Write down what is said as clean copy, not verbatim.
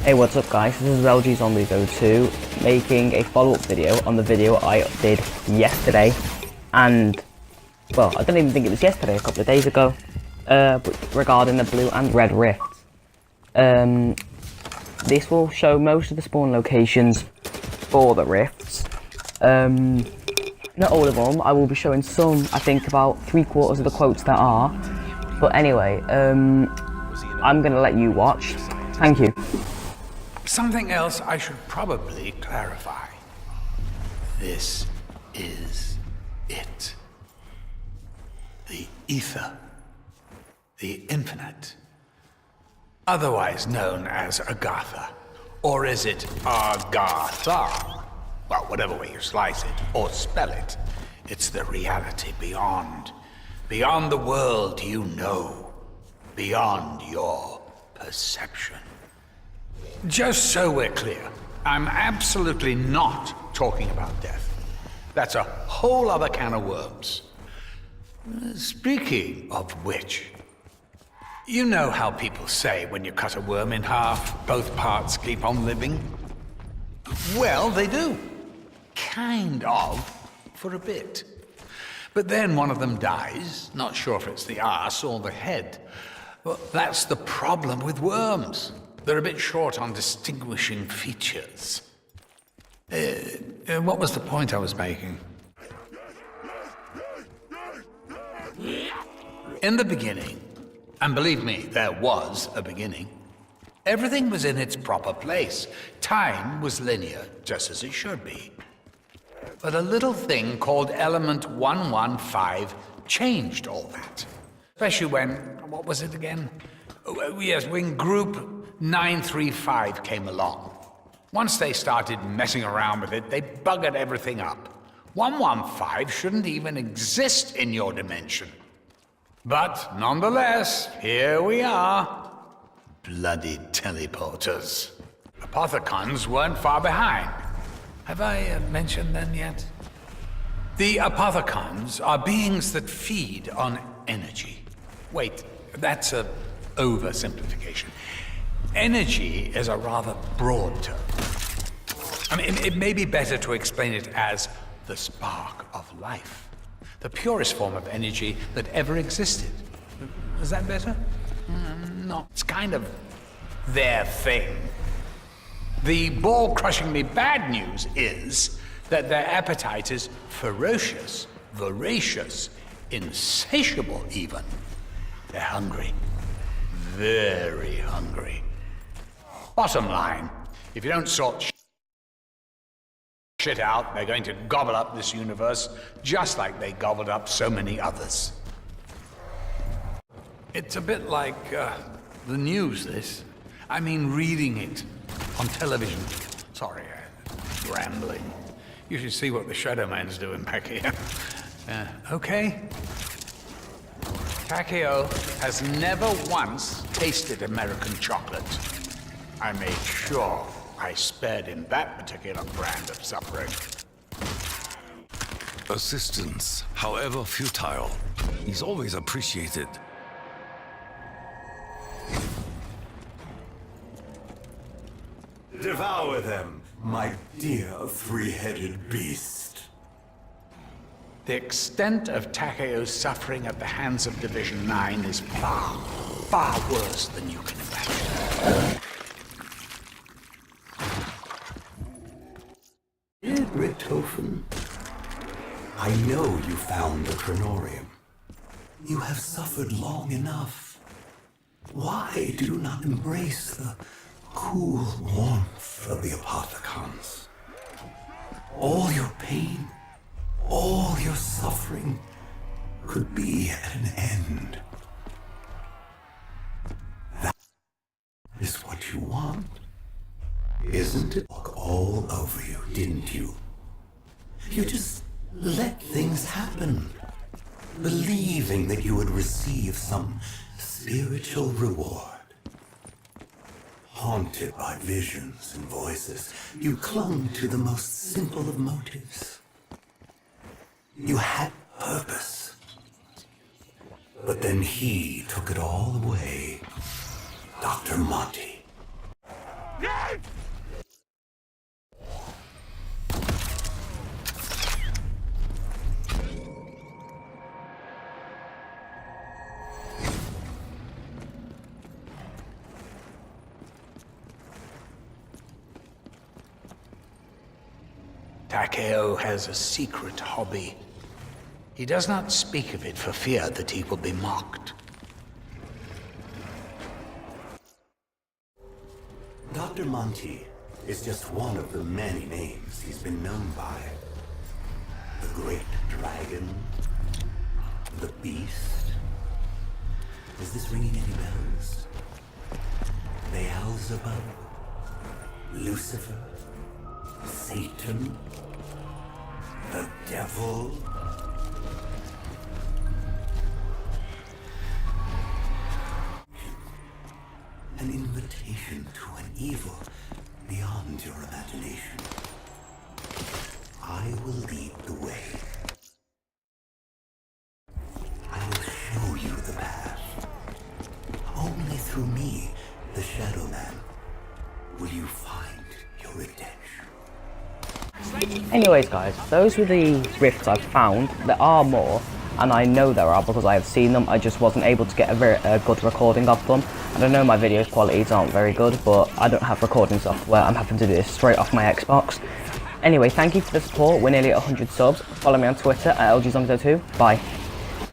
Hey, what's up guys, this is LG Zombie Go 2 making a follow-up video on the video I did yesterday, and well, I don't even think it was yesterday, a couple of days ago, but regarding the blue and red rifts. This will show most of the spawn locations for the rifts. Not all of them, I will be showing some, I think about 3/4 of the quotes that are, but anyway, I'm gonna let you watch. Thank you. Something else I should probably clarify. This is it. The ether. The infinite. Otherwise known as Agartha. Or is it Agartha? Well, whatever way you slice it or spell it, it's the reality beyond. Beyond the world you know. Beyond your perception. Just so we're clear, I'm absolutely not talking about death. That's a whole other can of worms. Speaking of which, you know how people say when you cut a worm in half, both parts keep on living? Well, they do. Kind of, for a bit. But then one of them dies, not sure if it's the arse or the head. Well, that's the problem with worms. They're a bit short on distinguishing features. What was the point I was making? In the beginning, and believe me, there was a beginning, everything was in its proper place. Time was linear, just as it should be. But a little thing called Element 115 changed all that. Especially when, what was it again? Oh, yes, when Group 935 came along. Once they started messing around with it, they buggered everything up. 115 shouldn't even exist in your dimension. But nonetheless, here we are. Bloody teleporters. Apothicons weren't far behind. Have I mentioned them yet? The Apothicons are beings that feed on energy. Wait, that's an oversimplification. Energy is a rather broad term. I mean, it may be better to explain it as the spark of life. The purest form of energy that ever existed. Is that better? No, it's kind of their thing. The ball-crushingly bad news is that their appetite is ferocious, voracious, insatiable even. They're hungry. Very hungry. Bottom line, if you don't sort shit out, they're going to gobble up this universe just like they gobbled up so many others. It's a bit like the news, this. I mean, reading it on television. Sorry, I'm rambling. You should see what the Shadow Man's doing back here. Okay? Takeo has never once tasted American chocolate. I made sure I spared him that particular brand of suffering. Assistance, however futile, is always appreciated. Devour them, my dear three-headed beast. The extent of Takeo's suffering at the hands of Division 9 is far, far worse than you can imagine. Richtofen, I know you found the Chronorium. You have suffered long enough. Why do you not embrace the cool warmth of the Apothicons? All your pain, all your suffering could be at an end. That is what you want, isn't it? Walk all over you, didn't you? You just let things happen, believing that you would receive some spiritual reward. Haunted by visions and voices, you clung to the most simple of motives. You had purpose. But then he took it all away. Dr. Monty. Yeah! Takeo has a secret hobby. He does not speak of it for fear that he will be mocked. Dr. Monty is just one of the many names he's been known by. The Great Dragon, the Beast. Is this ringing any bells? Beelzebub, Lucifer, Satan, the Devil. An invitation to an evil beyond your imagination. I will lead the way. I will show you the path. Only through me, the Shadow Man, will you find your redemption. Anyways guys, those were the rifts I've found. There are more, and I know there are because I have seen them. I just wasn't able to get a good recording of them. And I know my video qualities aren't very good, but I don't have recording software. I'm having to do this straight off my Xbox. Anyway, thank you for the support. We're nearly at 100 subs. Follow me on Twitter at LGZombie02. Bye.